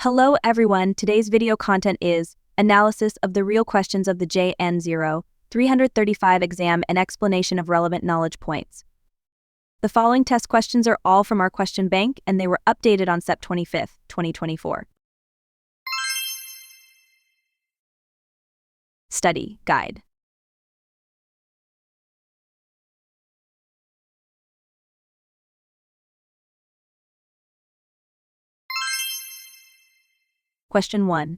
Hello everyone, today's video content is analysis of the real questions of the JN0-335 exam and explanation of relevant knowledge points. The following test questions are all from our question bank and they were updated on September 25th, 2024. Study Guide. Question 1.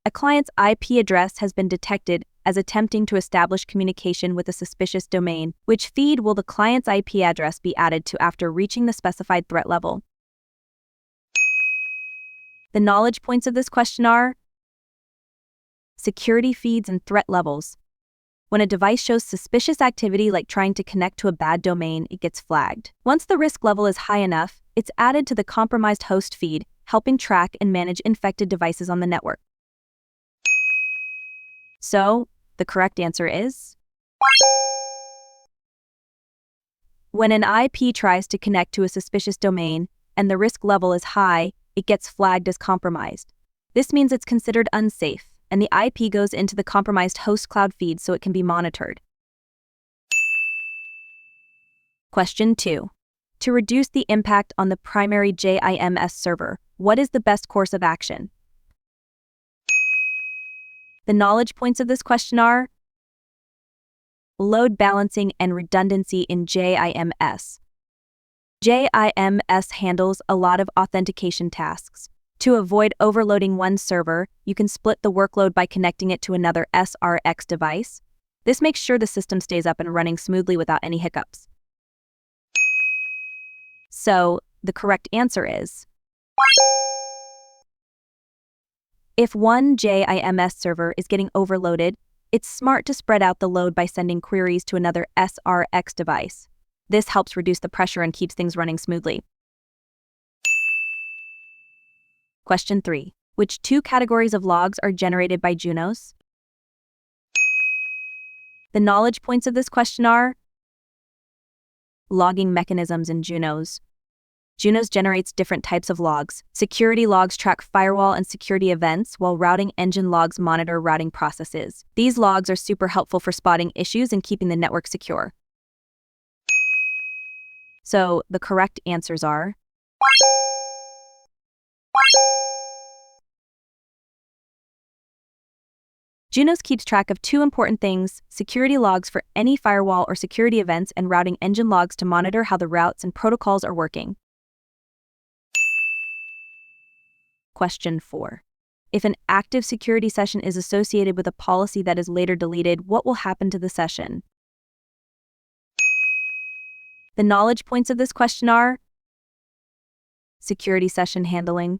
A client's IP address has been detected as attempting to establish communication with a suspicious domain. Which feed will the client's IP address be added to after reaching the specified threat level? The knowledge points of this question are security feeds and threat levels. When a device shows suspicious activity like trying to connect to a bad domain, it gets flagged. Once the risk level is high enough, it's added to the compromised host feed, helping track and manage infected devices on the network. So, the correct answer is when an IP tries to connect to a suspicious domain and the risk level is high, it gets flagged as compromised. This means it's considered unsafe, and the IP goes into the compromised host cloud feed so it can be monitored. Question 2. To reduce the impact on the primary JIMS server, what is the best course of action? The knowledge points of this question are load balancing and redundancy in JIMS. JIMS handles a lot of authentication tasks. To avoid overloading one server, you can split the workload by connecting it to another SRX device. This makes sure the system stays up and running smoothly without any hiccups. So, the correct answer is if one JIMS server is getting overloaded, it's smart to spread out the load by sending queries to another SRX device. This helps reduce the pressure and keeps things running smoothly. Question 3. Which two categories of logs are generated by Junos? The knowledge points of this question are logging mechanisms in Junos. Junos generates different types of logs. Security logs track firewall and security events, while routing engine logs monitor routing processes. These logs are super helpful for spotting issues and keeping the network secure. So, the correct answers are Junos keeps track of two important things: security logs for any firewall or security events and routing engine logs to monitor how the routes and protocols are working. Question 4. If an active security session is associated with a policy that is later deleted, what will happen to the session? The knowledge points of this question are security session handling.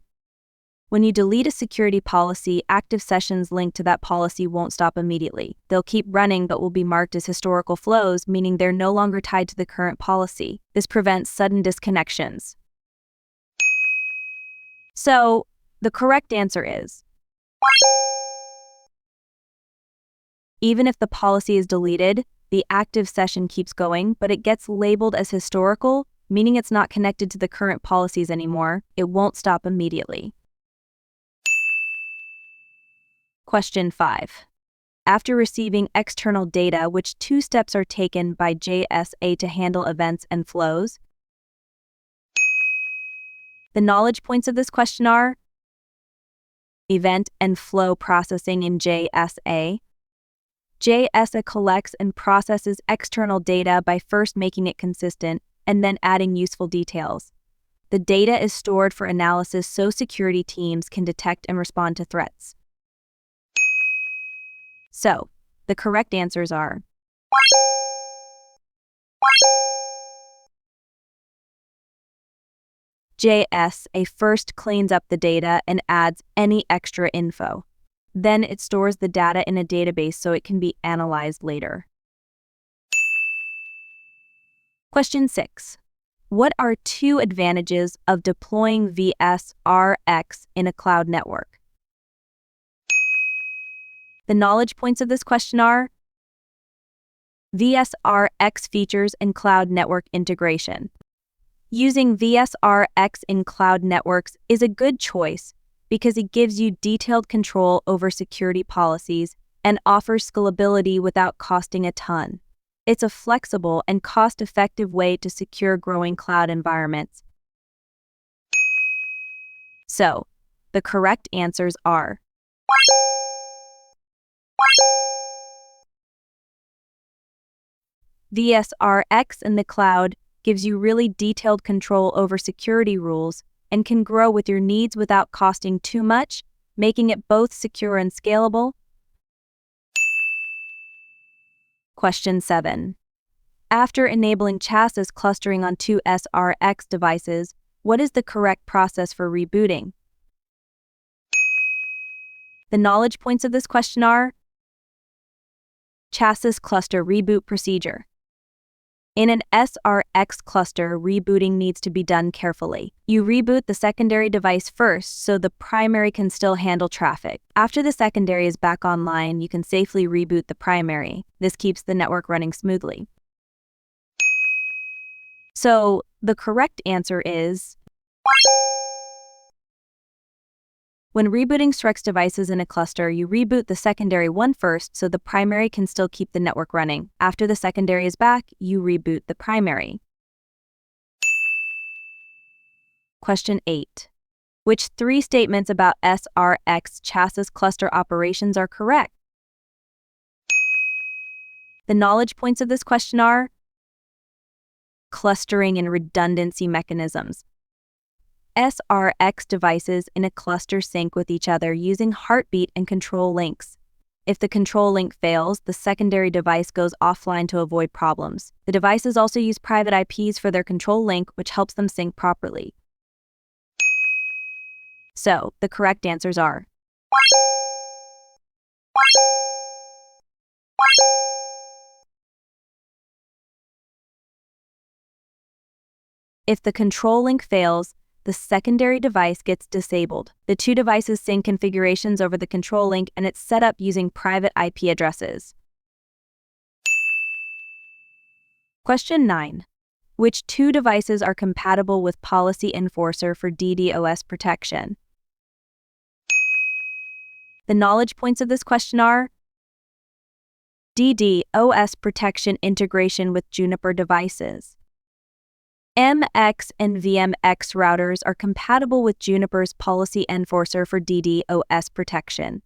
When you delete a security policy, active sessions linked to that policy won't stop immediately. They'll keep running but will be marked as historical flows, meaning they're no longer tied to the current policy. This prevents sudden disconnections. So, the correct answer is even if the policy is deleted, the active session keeps going, but it gets labeled as historical, meaning it's not connected to the current policies anymore. It won't stop immediately. Question 5. After receiving external data, which two steps are taken by JSA to handle events and flows? The knowledge points of this question are event and flow processing in JSA. JSA collects and processes external data by first making it consistent and then adding useful details. The data is stored for analysis so security teams can detect and respond to threats. So, the correct answers are JSA first cleans up the data and adds any extra info. Then it stores the data in a database so it can be analyzed later. Question 6. What are two advantages of deploying vSRX in a cloud network? The knowledge points of this question are vSRX features and cloud network integration. Using vSRX in cloud networks is a good choice because it gives you detailed control over security policies and offers scalability without costing a ton. It's a flexible and cost-effective way to secure growing cloud environments. So, the correct answers are vSRX in the cloud gives you really detailed control over security rules and can grow with your needs without costing too much, making it both secure and scalable. Question 7. After enabling chassis clustering on two SRX devices, what is the correct process for rebooting? The knowledge points of this question are chassis cluster reboot procedure. In an SRX cluster, rebooting needs to be done carefully. You reboot the secondary device first so the primary can still handle traffic. After the secondary is back online, you can safely reboot the primary. This keeps the network running smoothly. So, the correct answer is when rebooting SRX devices in a cluster, you reboot the secondary one first so the primary can still keep the network running. After the secondary is back, you reboot the primary. Question 8. Which 3 statements about SRX chassis cluster operations are correct? The knowledge points of this question are clustering and redundancy mechanisms. SRX devices in a cluster sync with each other using heartbeat and control links. If the control link fails, the secondary device goes offline to avoid problems. The devices also use private IPs for their control link, which helps them sync properly. So, the correct answers are if the control link fails, the secondary device gets disabled. The two devices sync configurations over the control link and it's set up using private IP addresses. Question 9. Which 2 devices are compatible with Policy Enforcer for DDoS protection? The knowledge points of this question are DDoS protection integration with Juniper devices. MX and VMX routers are compatible with Juniper's Policy Enforcer for DDoS protection.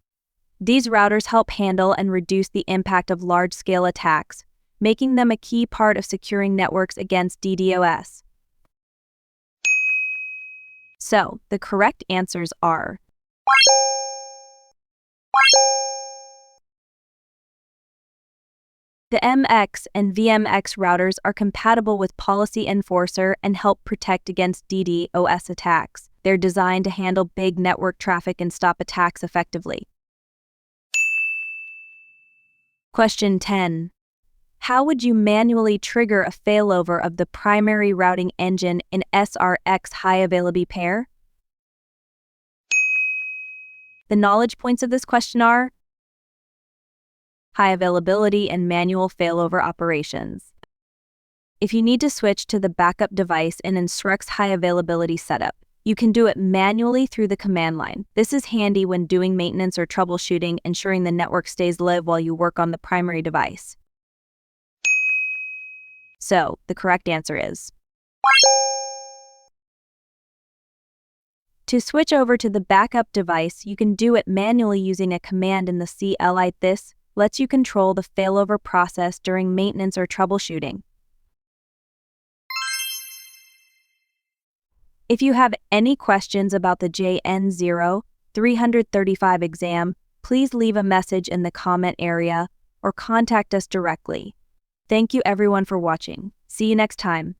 These routers help handle and reduce the impact of large-scale attacks, making them a key part of securing networks against DDoS. So, the correct answers are the MX and VMX routers are compatible with Policy Enforcer and help protect against DDoS attacks. They're designed to handle big network traffic and stop attacks effectively. Question 10. How would you manually trigger a failover of the primary routing engine in SRX high availability pair? The knowledge points of this question are high availability and manual failover operations. If you need to switch to the backup device in an SRX high availability setup, you can do it manually through the command line. This is handy when doing maintenance or troubleshooting, ensuring the network stays live while you work on the primary device. So, the correct answer is to switch over to the backup device, you can do it manually using a command in the CLI. This lets you control the failover process during maintenance or troubleshooting. If you have any questions about the JN0-335 exam, please leave a message in the comment area or contact us directly. Thank you everyone for watching. See you next time.